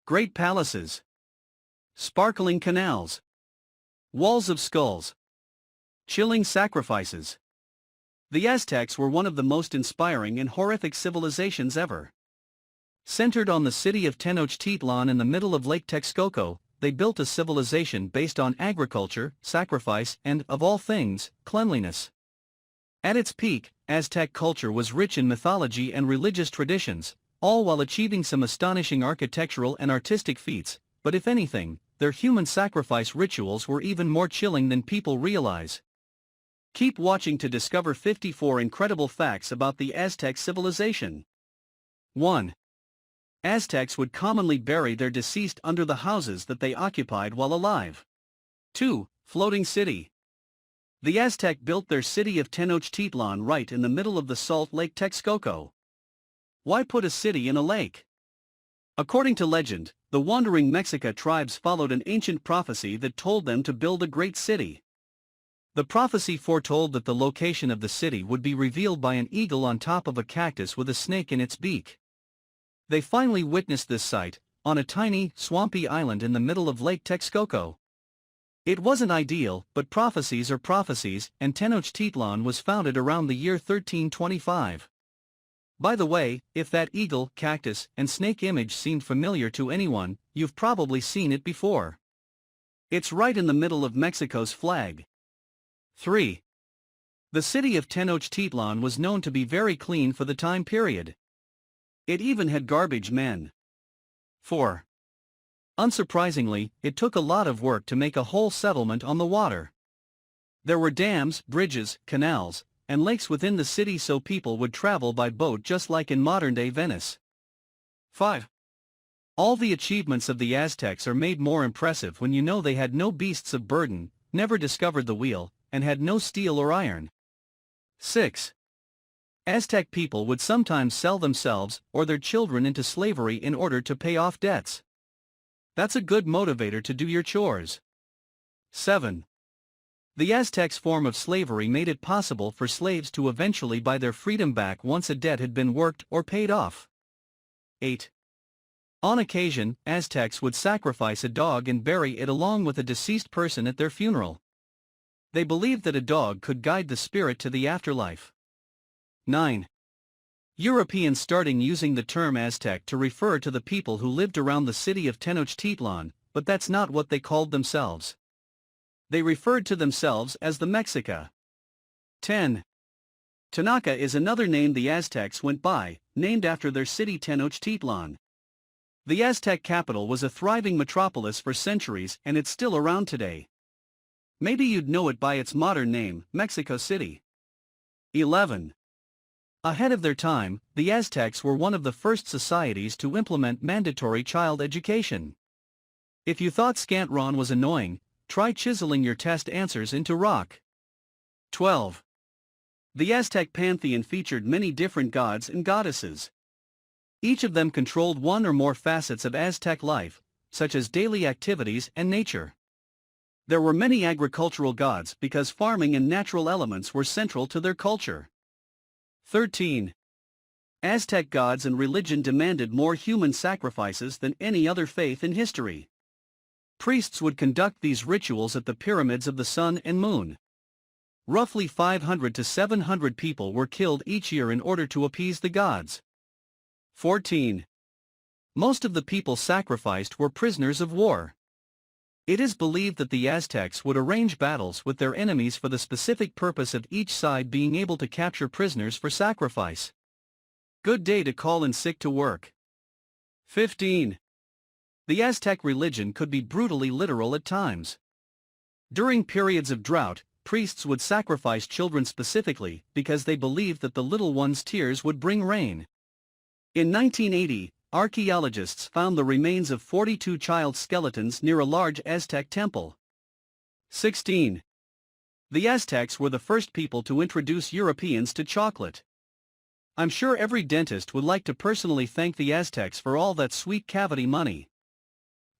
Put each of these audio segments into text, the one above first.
Great palaces. Sparkling canals. Walls of skulls. Chilling sacrifices. The Aztecs were one of the most inspiring and horrific civilizations ever. Centered on the city of Tenochtitlan in the middle of Lake Texcoco, they built a civilization based on agriculture, sacrifice, and, of all things, cleanliness. At its peak, Aztec culture was rich in mythology and religious traditions, all while achieving some astonishing architectural and artistic feats, but if anything, their human sacrifice rituals were even more chilling than people realize. Keep watching to discover 54 incredible facts about the Aztec civilization. 1. Aztecs would commonly bury their deceased under the houses that they occupied while alive. 2. Floating city. The Aztec built their city of Tenochtitlan right in the middle of the salt Lake Texcoco. Why put a city in a lake? According to legend, the wandering Mexica tribes followed an ancient prophecy that told them to build a great city. The prophecy foretold that the location of the city would be revealed by an eagle on top of a cactus with a snake in its beak. They finally witnessed this sight, on a tiny, swampy island in the middle of Lake Texcoco. It wasn't ideal, but prophecies are prophecies, and Tenochtitlan was founded around the year 1325. By the way, if that eagle, cactus, and snake image seemed familiar to anyone, you've probably seen it before. It's right in the middle of Mexico's flag. 3. The city of Tenochtitlan was known to be very clean for the time period. It even had garbage men. 4. Unsurprisingly, it took a lot of work to make a whole settlement on the water. There were dams, bridges, canals, and lakes within the city so people would travel by boat just like in modern-day Venice. 5. All the achievements of the Aztecs are made more impressive when you know they had no beasts of burden, never discovered the wheel, and had no steel or iron. 6. Aztec people would sometimes sell themselves or their children into slavery in order to pay off debts. That's a good motivator to do your chores. 7. The Aztecs' form of slavery made it possible for slaves to eventually buy their freedom back once a debt had been worked or paid off. 8. On occasion, Aztecs would sacrifice a dog and bury it along with a deceased person at their funeral. They believed that a dog could guide the spirit to the afterlife. 9. Europeans started using the term Aztec to refer to the people who lived around the city of Tenochtitlan, but that's not what they called themselves. They referred to themselves as the Mexica. 10. Tanaka is another name the Aztecs went by, named after their city Tenochtitlan. The Aztec capital was a thriving metropolis for centuries and it's still around today. Maybe you'd know it by its modern name, Mexico City. 11. Ahead of their time, the Aztecs were one of the first societies to implement mandatory child education. If you thought Scantron was annoying, try chiseling your test answers into rock. 12. The Aztec pantheon featured many different gods and goddesses. Each of them controlled one or more facets of Aztec life, such as daily activities and nature. There were many agricultural gods because farming and natural elements were central to their culture. 13. Aztec gods and religion demanded more human sacrifices than any other faith in history. Priests would conduct these rituals at the pyramids of the sun and moon. Roughly 500 to 700 people were killed each year in order to appease the gods. 14. Most of the people sacrificed were prisoners of war. It is believed that the Aztecs would arrange battles with their enemies for the specific purpose of each side being able to capture prisoners for sacrifice. Good day to call in sick to work. 15. The Aztec religion could be brutally literal at times. During periods of drought, priests would sacrifice children specifically because they believed that the little ones' tears would bring rain. In 1980, archaeologists found the remains of 42 child skeletons near a large Aztec temple. 16. The Aztecs were the first people to introduce Europeans to chocolate. I'm sure every dentist would like to personally thank the Aztecs for all that sweet cavity money.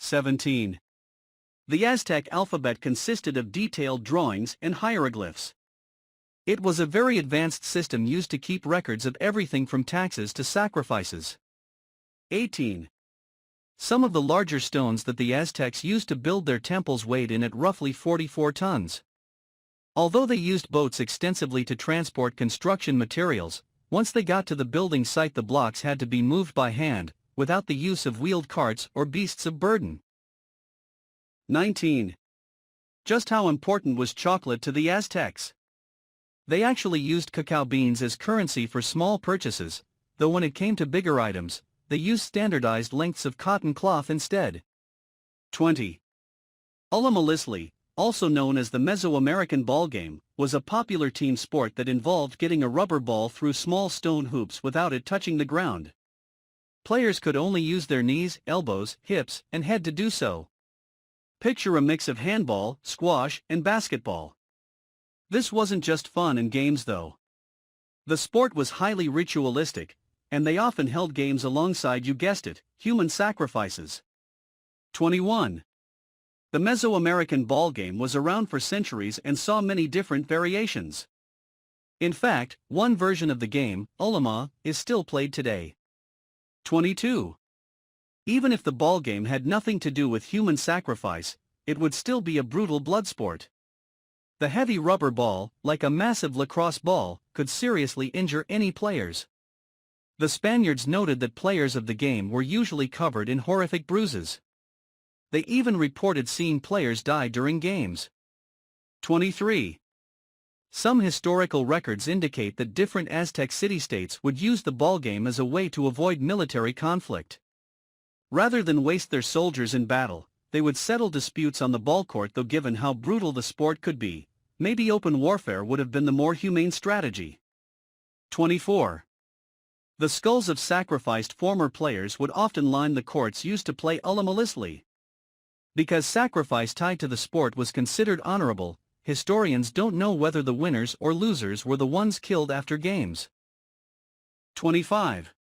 17. The Aztec alphabet consisted of detailed drawings and hieroglyphs. It was a very advanced system used to keep records of everything from taxes to sacrifices. 18. Some of the larger stones that the Aztecs used to build their temples weighed in at roughly 44 tons. Although they used boats extensively to transport construction materials, once they got to the building site the blocks had to be moved by hand, without the use of wheeled carts or beasts of burden. 19. Just how important was chocolate to the Aztecs? They actually used cacao beans as currency for small purchases, though when it came to bigger items, they used standardized lengths of cotton cloth instead. 20. Ullamalisli, also known as the Mesoamerican ball game, was a popular team sport that involved getting a rubber ball through small stone hoops without it touching the ground. Players could only use their knees, elbows, hips, and head to do so. Picture a mix of handball, squash, and basketball. This wasn't just fun and games though. The sport was highly ritualistic, and they often held games alongside, you guessed it, human sacrifices. 21. The Mesoamerican ball game was around for centuries and saw many different variations. In fact, one version of the game, Ullama, is still played today. 22. Even if the ball game had nothing to do with human sacrifice, it would still be a brutal blood sport. The heavy rubber ball, like a massive lacrosse ball, could seriously injure any players. The Spaniards noted that players of the game were usually covered in horrific bruises. They even reported seeing players die during games. 23. Some historical records indicate that different Aztec city-states would use the ball game as a way to avoid military conflict. Rather than waste their soldiers in battle, they would settle disputes on the ball court, though given how brutal the sport could be, maybe open warfare would have been the more humane strategy. 24. The skulls of sacrificed former players would often line the courts used to play Ullamalisli. Because sacrifice tied to the sport was considered honorable, historians don't know whether the winners or losers were the ones killed after games. 25.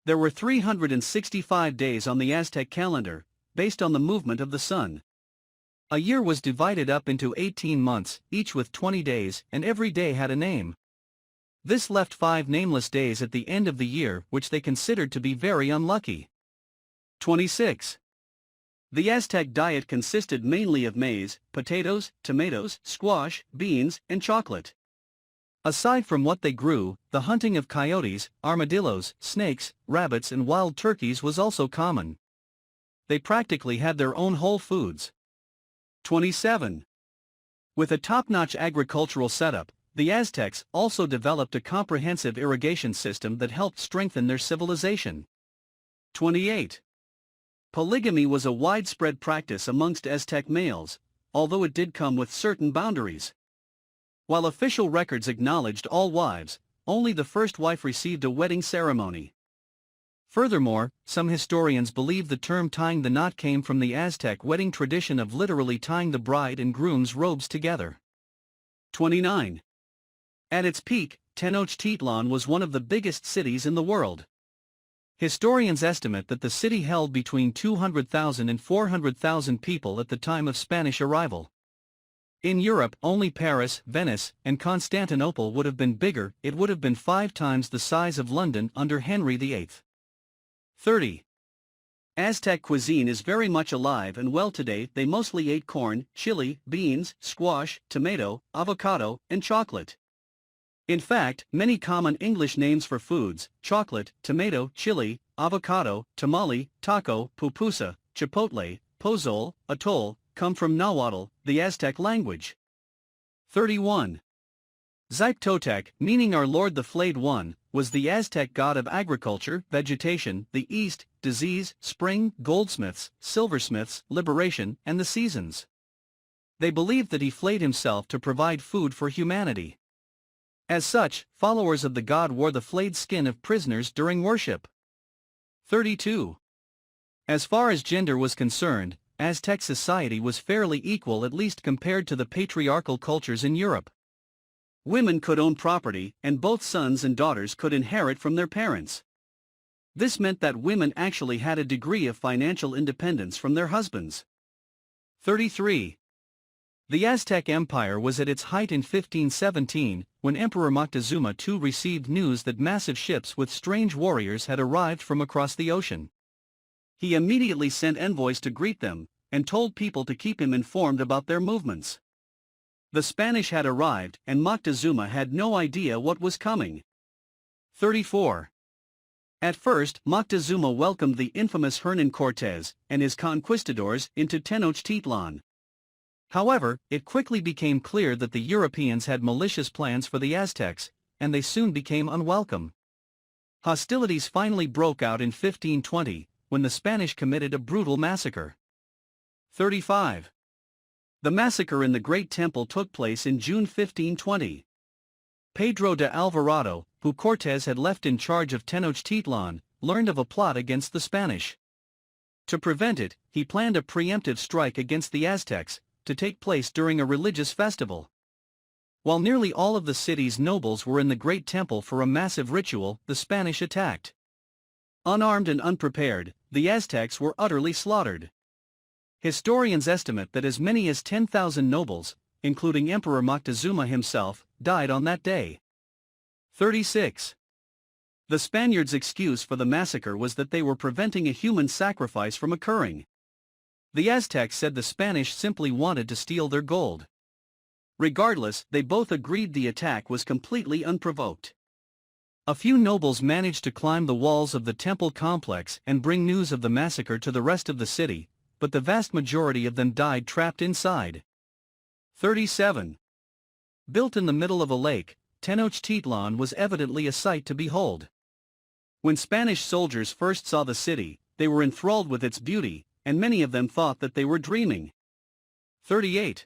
There were 365 days on the Aztec calendar, based on the movement of the sun. A year was divided up into 18 months, each with 20 days, and every day had a name. This left 5 nameless days at the end of the year, which they considered to be very unlucky. 26. The Aztec diet consisted mainly of maize, potatoes, tomatoes, squash, beans, and chocolate. Aside from what they grew, the hunting of coyotes, armadillos, snakes, rabbits and wild turkeys was also common. They practically had their own whole foods. 27. With a top-notch agricultural setup, the Aztecs also developed a comprehensive irrigation system that helped strengthen their civilization. 28. Polygamy was a widespread practice amongst Aztec males, although it did come with certain boundaries. While official records acknowledged all wives, only the first wife received a wedding ceremony. Furthermore, some historians believe the term tying the knot came from the Aztec wedding tradition of literally tying the bride and groom's robes together. 29. At its peak, Tenochtitlan was one of the biggest cities in the world. Historians estimate that the city held between 200,000 and 400,000 people at the time of Spanish arrival. In Europe, only Paris, Venice, and Constantinople would have been bigger. It would have been 5 times the size of London under Henry VIII. 30. Aztec cuisine is very much alive and well today. They mostly ate corn, chili, beans, squash, tomato, avocado, and chocolate. In fact, many common English names for foods, chocolate, tomato, chili, avocado, tamale, taco, pupusa, chipotle, pozole, atole, come from Nahuatl, the Aztec language. 31. Xipe-Totec, meaning our Lord the Flayed One, was the Aztec god of agriculture, vegetation, the east, disease, spring, goldsmiths, silversmiths, liberation, and the seasons. They believed that he flayed himself to provide food for humanity. As such, followers of the god wore the flayed skin of prisoners during worship. 32. As far as gender was concerned, Aztec society was fairly equal, at least compared to the patriarchal cultures in Europe. Women could own property, and both sons and daughters could inherit from their parents. This meant that women actually had a degree of financial independence from their husbands. 33. The Aztec Empire was at its height in 1517, when Emperor Moctezuma II received news that massive ships with strange warriors had arrived from across the ocean. He immediately sent envoys to greet them, and told people to keep him informed about their movements. The Spanish had arrived, and Moctezuma had no idea what was coming. 34. At first, Moctezuma welcomed the infamous Hernan Cortés and his conquistadors into Tenochtitlan. However, it quickly became clear that the Europeans had malicious plans for the Aztecs, and they soon became unwelcome. Hostilities finally broke out in 1520, when the Spanish committed a brutal massacre. 35. The massacre in the Great Temple took place in June 1520. Pedro de Alvarado, who Cortés had left in charge of Tenochtitlan, learned of a plot against the Spanish. To prevent it, he planned a preemptive strike against the Aztecs, to take place during a religious festival. While nearly all of the city's nobles were in the Great Temple for a massive ritual, the Spanish attacked. Unarmed and unprepared, the Aztecs were utterly slaughtered. Historians estimate that as many as 10,000 nobles, including Emperor Moctezuma himself, died on that day. 36. The Spaniards' excuse for the massacre was that they were preventing a human sacrifice from occurring. The Aztecs said the Spanish simply wanted to steal their gold. Regardless, they both agreed the attack was completely unprovoked. A few nobles managed to climb the walls of the temple complex and bring news of the massacre to the rest of the city, but the vast majority of them died trapped inside. 37. Built in the middle of a lake, Tenochtitlan was evidently a sight to behold. When Spanish soldiers first saw the city, they were enthralled with its beauty, and many of them thought that they were dreaming. 38.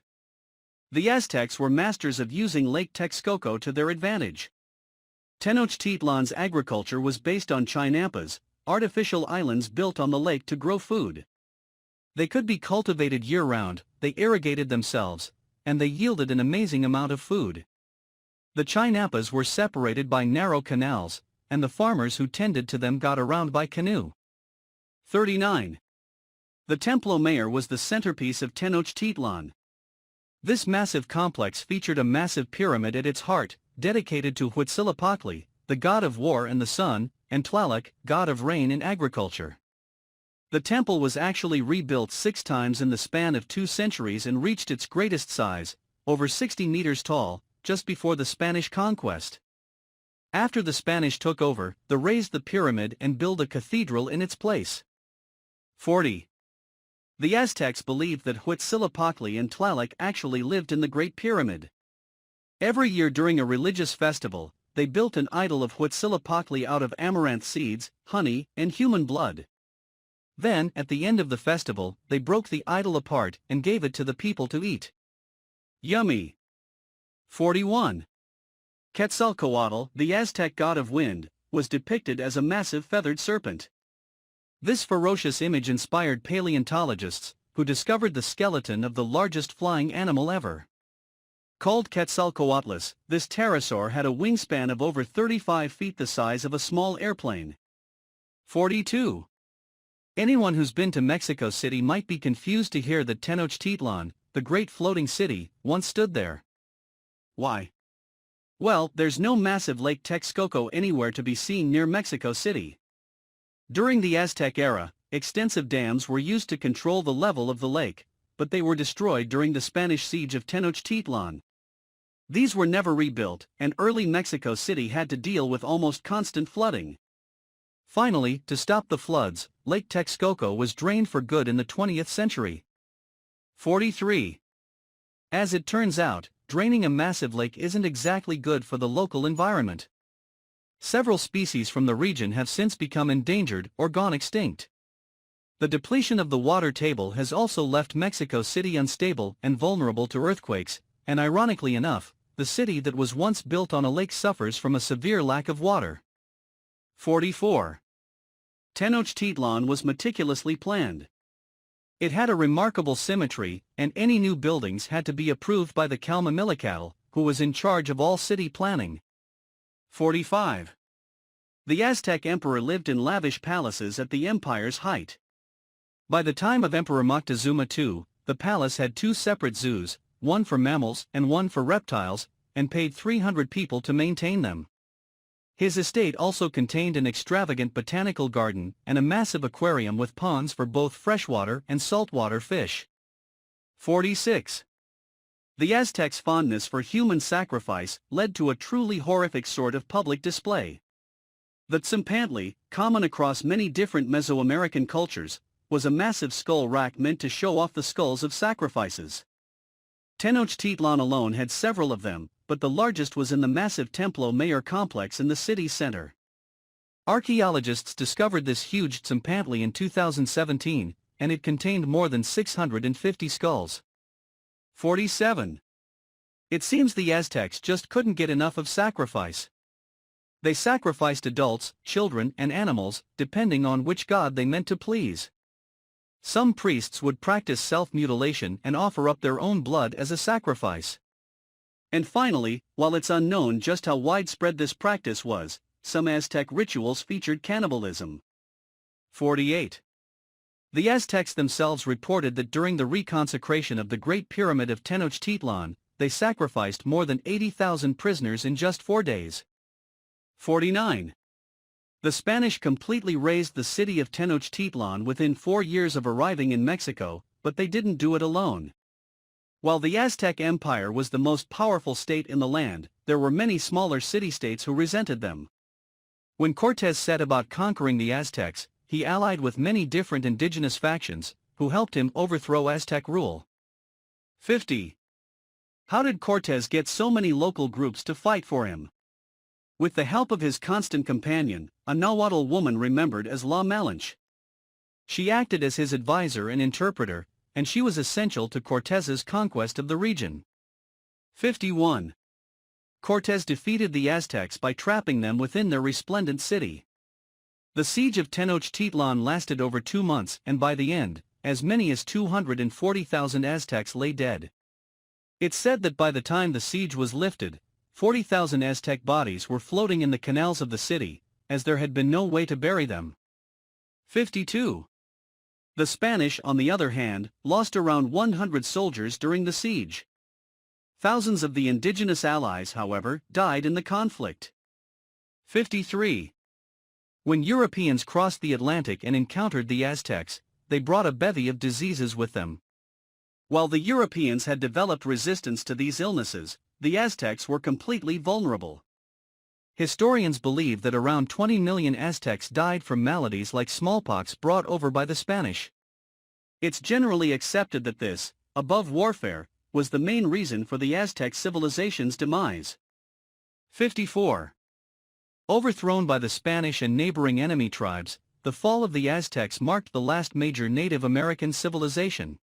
The Aztecs were masters of using Lake Texcoco to their advantage. Tenochtitlan's agriculture was based on chinampas, artificial islands built on the lake to grow food. They could be cultivated year-round, they irrigated themselves, and they yielded an amazing amount of food. The chinampas were separated by narrow canals, and the farmers who tended to them got around by canoe. 39. The Templo Mayor was the centerpiece of Tenochtitlan. This massive complex featured a massive pyramid at its heart, dedicated to Huitzilopochtli, the god of war and the sun, and Tlaloc, god of rain and agriculture. The temple was actually rebuilt 6 times in the span of 2 centuries and reached its greatest size, over 60 meters tall, just before the Spanish conquest. After the Spanish took over, they raised the pyramid and built a cathedral in its place. 40. The Aztecs believed that Huitzilopochtli and Tlaloc actually lived in the Great Pyramid. Every year during a religious festival, they built an idol of Huitzilopochtli out of amaranth seeds, honey, and human blood. Then, at the end of the festival, they broke the idol apart and gave it to the people to eat. Yummy! 41. Quetzalcoatl, the Aztec god of wind, was depicted as a massive feathered serpent. This ferocious image inspired paleontologists, who discovered the skeleton of the largest flying animal ever. Called Quetzalcoatlus, this pterosaur had a wingspan of over 35 feet, the size of a small airplane. 42. Anyone who's been to Mexico City might be confused to hear that Tenochtitlan, the great floating city, once stood there. Why? Well, there's no massive Lake Texcoco anywhere to be seen near Mexico City. During the Aztec era, extensive dams were used to control the level of the lake, but they were destroyed during the Spanish siege of Tenochtitlan. These were never rebuilt, and early Mexico City had to deal with almost constant flooding. Finally, to stop the floods, Lake Texcoco was drained for good in the 20th century. 43. As it turns out, draining a massive lake isn't exactly good for the local environment. Several species from the region have since become endangered or gone extinct. The depletion of the water table has also left Mexico City unstable and vulnerable to earthquakes, and ironically enough, the city that was once built on a lake suffers from a severe lack of water. 44. Tenochtitlan was meticulously planned. It had a remarkable symmetry, and any new buildings had to be approved by the Calmamillical, who was in charge of all city planning. 45. The Aztec emperor lived in lavish palaces at the empire's height. By the time of Emperor Moctezuma II, the palace had 2 separate zoos, one for mammals and one for reptiles, and paid 300 people to maintain them. His estate also contained an extravagant botanical garden and a massive aquarium with ponds for both freshwater and saltwater fish. 46. The Aztecs' fondness for human sacrifice led to a truly horrific sort of public display. The tzompantli, common across many different Mesoamerican cultures, was a massive skull rack meant to show off the skulls of sacrifices. Tenochtitlan alone had several of them, but the largest was in the massive Templo Mayor complex in the city's center. Archaeologists discovered this huge tzompantli in 2017, and it contained more than 650 skulls. 47. It seems the Aztecs just couldn't get enough of sacrifice. They sacrificed adults, children, and animals, depending on which god they meant to please. Some priests would practice self-mutilation and offer up their own blood as a sacrifice. And finally, while it's unknown just how widespread this practice was, some Aztec rituals featured cannibalism. 48. The Aztecs themselves reported that during the reconsecration of the Great Pyramid of Tenochtitlan, they sacrificed more than 80,000 prisoners in just 4 days. 49. The Spanish completely razed the city of Tenochtitlan within 4 years of arriving in Mexico, but they didn't do it alone. While the Aztec Empire was the most powerful state in the land, there were many smaller city-states who resented them. When Cortés set about conquering the Aztecs, he allied with many different indigenous factions, who helped him overthrow Aztec rule. 50. How did Cortés get so many local groups to fight for him? With the help of his constant companion, a Nahuatl woman remembered as La Malinche. She acted as his advisor and interpreter, and she was essential to Cortés's conquest of the region. 51. Cortés defeated the Aztecs by trapping them within their resplendent city. The siege of Tenochtitlan lasted over 2 months, and by the end, as many as 240,000 Aztecs lay dead. It's said that by the time the siege was lifted, 40,000 Aztec bodies were floating in the canals of the city, as there had been no way to bury them. 52. The Spanish, on the other hand, lost around 100 soldiers during the siege. Thousands of the indigenous allies, however, died in the conflict. 53. When Europeans crossed the Atlantic and encountered the Aztecs, they brought a bevy of diseases with them. While the Europeans had developed resistance to these illnesses, the Aztecs were completely vulnerable. Historians believe that around 20 million Aztecs died from maladies like smallpox brought over by the Spanish. It's generally accepted that this, above warfare, was the main reason for the Aztec civilization's demise. 54. Overthrown by the Spanish and neighboring enemy tribes, the fall of the Aztecs marked the last major Native American civilization.